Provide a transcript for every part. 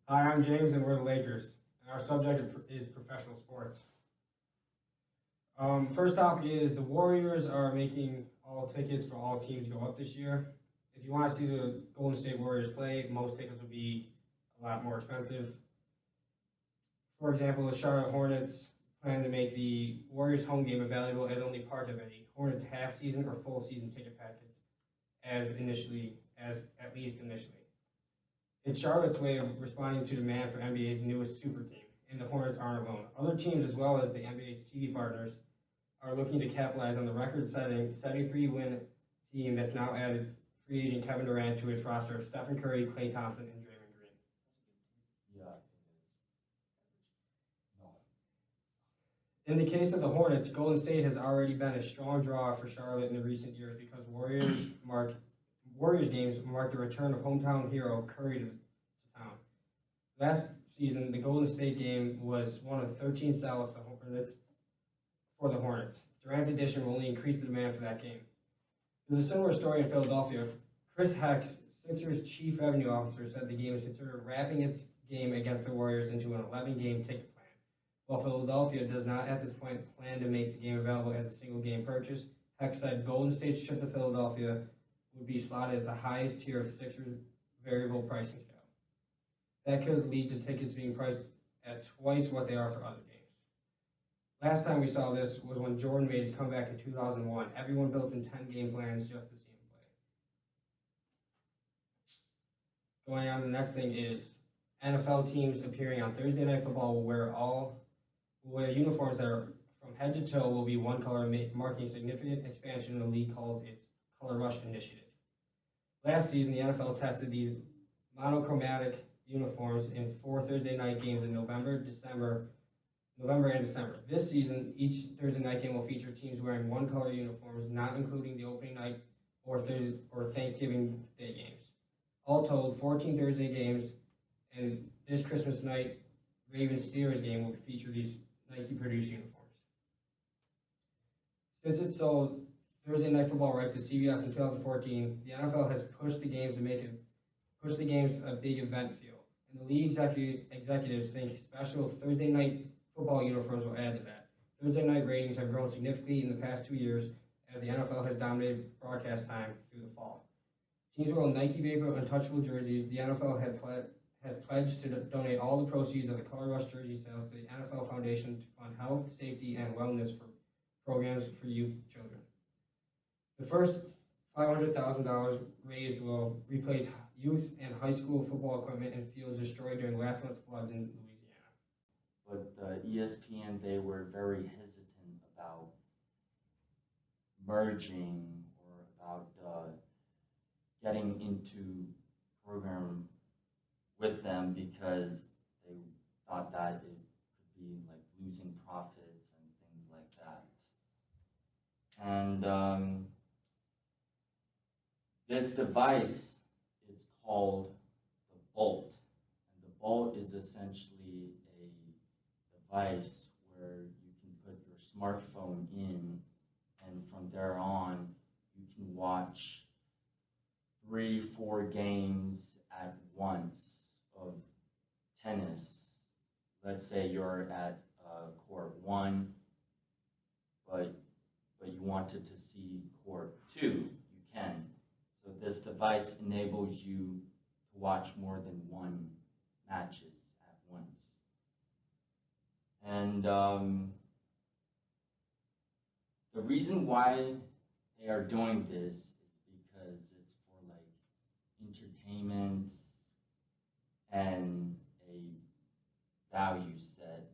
Hi, I'm James, and we're the Lakers. And our subject is professional sports. First topic is the Warriors are making all tickets for all teams go up this year. If you want to see the Golden State Warriors play, most tickets will be a lot more expensive. For example, the Charlotte Hornets plan to make the Warriors home game available as only part of a Hornets half season or full season ticket package, at least initially. It's Charlotte's way of responding to demand for NBA's newest super team, and the Hornets aren't alone. Other teams, as well as the NBA's TV partners, are looking to capitalize on the record-setting 73-win team that's now added free agent Kevin Durant to its roster of Stephen Curry, Klay Thompson, and Draymond Green. Yeah, In the case of the Hornets, Golden State has already been a strong draw for Charlotte in the recent years because Warriors games mark the return of hometown hero Curry to town. Last season, the Golden State game was one of 13 sellouts for the Hornets. Durant's addition will only increase the demand for that game. There's a similar story in Philadelphia. Chris Hex, Sixers chief revenue officer, said the game is considered wrapping its game against the Warriors into an 11-game ticket plan. While Philadelphia does not at this point plan to make the game available as a single game purchase, Hex said Golden State's trip to Philadelphia would be slotted as the highest tier of Sixers variable pricing scale. That could lead to tickets being priced at twice what they are for other games. Last time we saw this was when Jordan made his comeback in 2001. Everyone built in 10-game plans just to see him play. Going on to the next thing is NFL teams appearing on Thursday Night Football will wear uniforms that are from head to toe will be one color, marking significant expansion in the league calls its Color Rush initiative. Last season, the NFL tested these monochromatic uniforms in 4 Thursday night games in November and December. This season, each Thursday night game will feature teams wearing one-color uniforms, not including the opening night or Thanksgiving Day games. All told, 14 Thursday games, and this Christmas night Ravens-Steelers game will feature these Nike-produced uniforms. Since it sold Thursday Night Football rights to CBS in 2014, the NFL has pushed the games a big event feel, and the league executives think special Thursday Night Football uniforms will add to that. Thursday night ratings have grown significantly in the past 2 years as the NFL has dominated broadcast time through the fall. Teams will own Nike Vapor Untouchable jerseys. The NFL has pledged to donate all the proceeds of the Color Rush jersey sales to the NFL Foundation to fund health, safety, and wellness for programs for youth children. The first $500,000 raised will replace youth and high school football equipment and fields destroyed during last month's floods in Louisiana. But ESPN, they were very hesitant about merging or about getting into program with them because they thought that it could be like losing profits and things like that. And this device is called the Bolt. And the Bolt is essentially a device where you can put your smartphone in, and from there on, you can watch 3-4 games at once of tennis. Let's say you're at court 1, but you wanted to see court 2, you can. So this device enables you to watch more than one matches at once. And the reason why they are doing this is because it's for like entertainment and a value set,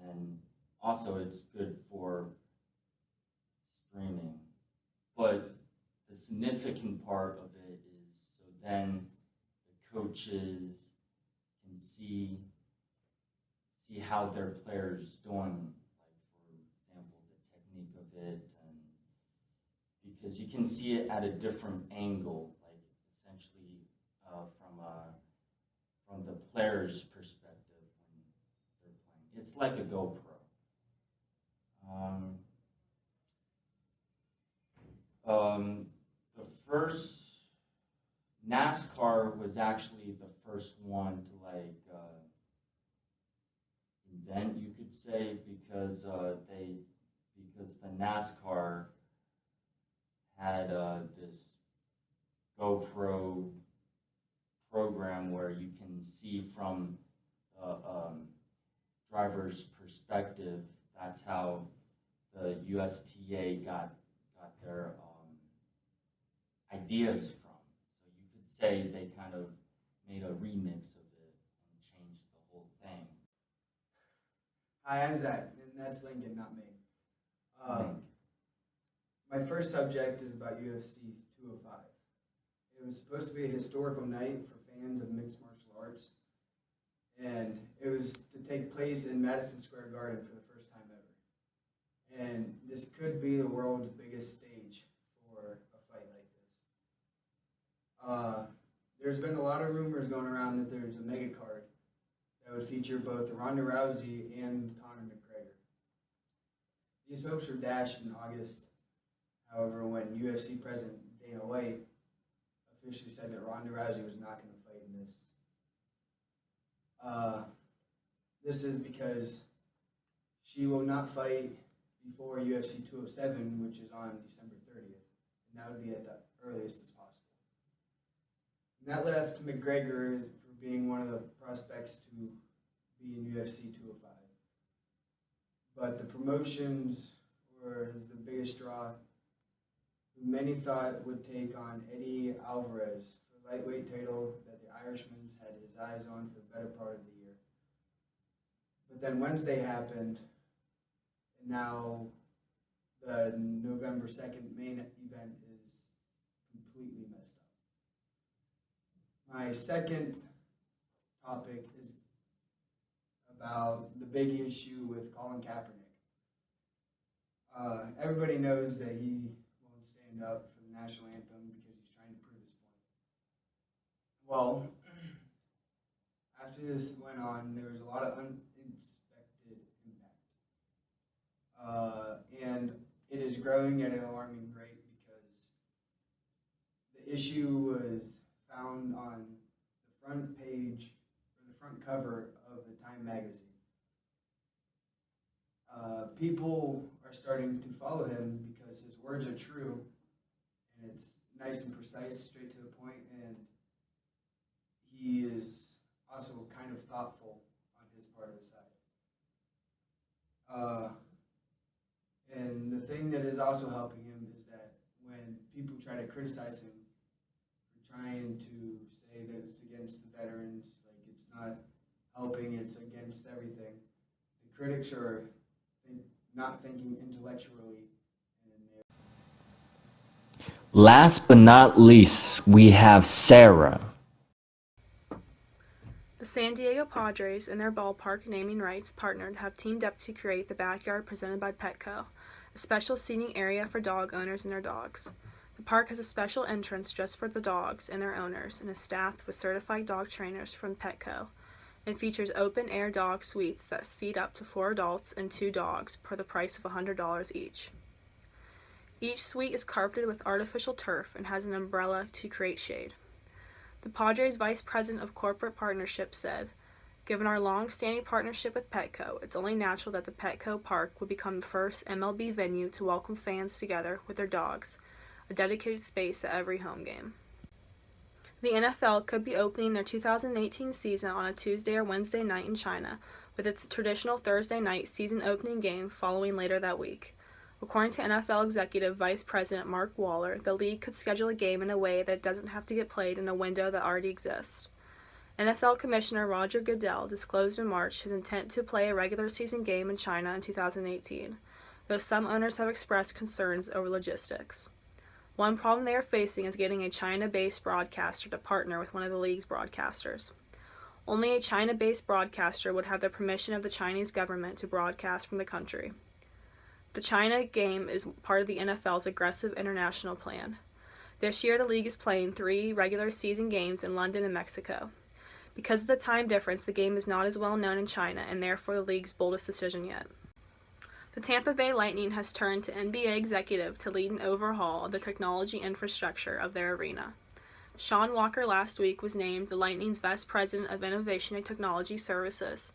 and also it's good for streaming. But the significant part of it is so then the coaches can see how their players doing, like for example the technique of it, and because you can see it at a different angle, like essentially from the player's perspective when they're playing. It's like a GoPro. The first NASCAR was actually the first one to invent, you could say, because the NASCAR had this GoPro program where you can see from the driver's perspective. That's how the USTA got their ideas from. So you could say they kind of made a remix of it and changed the whole thing. Hi, I'm Zach, and that's Lincoln, not me. My first subject is about UFC 205. It was supposed to be a historical night for fans of mixed martial arts, and it was to take place in Madison Square Garden for the first time ever. And this could be the world's biggest stage for a fight like this. There's been a lot of rumors going around that there's a mega card that would feature both Ronda Rousey and Conor McGregor. These hopes were dashed in August, however, when UFC President Dana White officially said that Ronda Rousey was not going to fight in this. This is because she will not fight before UFC 207, which is on December 30th, and that would be at the earliest as possible. And that left McGregor for being one of the prospects to be in UFC 205. But the promotions was the biggest draw, who many thought would take on Eddie Alvarez for the lightweight title that the Irishman's had his eyes on for the better part of the year. But then Wednesday happened, and now the November 2nd main event is completely messed up. My second topic is about the big issue with Colin Kaepernick. Everybody knows that he won't stand up for the national anthem because he's trying to prove his point. Well, after this went on, there was a lot of unexpected impact. And it is growing at an alarming rate because the issue was found on the front page, or the front cover of the Time magazine. People are starting to follow him because his words are true, and it's nice and precise, straight to the point, and he is also kind of thoughtful on his part of the side. And the thing that is also helping him is that when people try to criticize him for trying to say that it's against the veterans, like it's not helping, it's against everything, the critics are not thinking intellectually. Last but not least, we have Sarah. The San Diego Padres and their ballpark naming rights partnered have teamed up to create the backyard presented by Petco, a special seating area for dog owners and their dogs. The park has a special entrance just for the dogs and their owners and is staffed with certified dog trainers from Petco, and features open-air dog suites that seat up to 4 adults and 2 dogs per the price of $100 each. Each suite is carpeted with artificial turf and has an umbrella to create shade. The Padres Vice President of Corporate Partnerships said, "Given our long-standing partnership with Petco, it's only natural that the Petco Park would become the first MLB venue to welcome fans together with their dogs, a dedicated space at every home game." The NFL could be opening their 2018 season on a Tuesday or Wednesday night in China, with its traditional Thursday night season opening game following later that week. According to NFL Executive Vice President Mark Waller, the league could schedule a game in a way that doesn't have to get played in a window that already exists. NFL Commissioner Roger Goodell disclosed in March his intent to play a regular season game in China in 2018, though some owners have expressed concerns over logistics. One problem they are facing is getting a China-based broadcaster to partner with one of the league's broadcasters. Only a China-based broadcaster would have the permission of the Chinese government to broadcast from the country. The China game is part of the NFL's aggressive international plan. This year, the league is playing 3 regular season games in London and Mexico. Because of the time difference, the game is not as well known in China, and therefore the league's boldest decision yet. The Tampa Bay Lightning has turned to NBA executive to lead an overhaul of the technology infrastructure of their arena. Sean Walker last week was named the Lightning's Vice President of Innovation and Technology Services,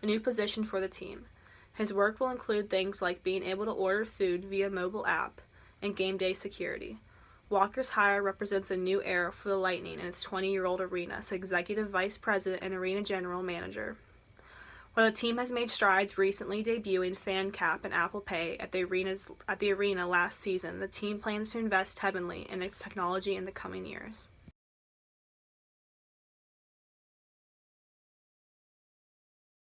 a new position for the team. His work will include things like being able to order food via mobile app and game day security. Walker's hire represents a new era for the Lightning in its 20-year-old arena as Executive Vice President and Arena General Manager. While the team has made strides recently debuting FanCap and Apple Pay at the arena last season, the team plans to invest heavily in its technology in the coming years.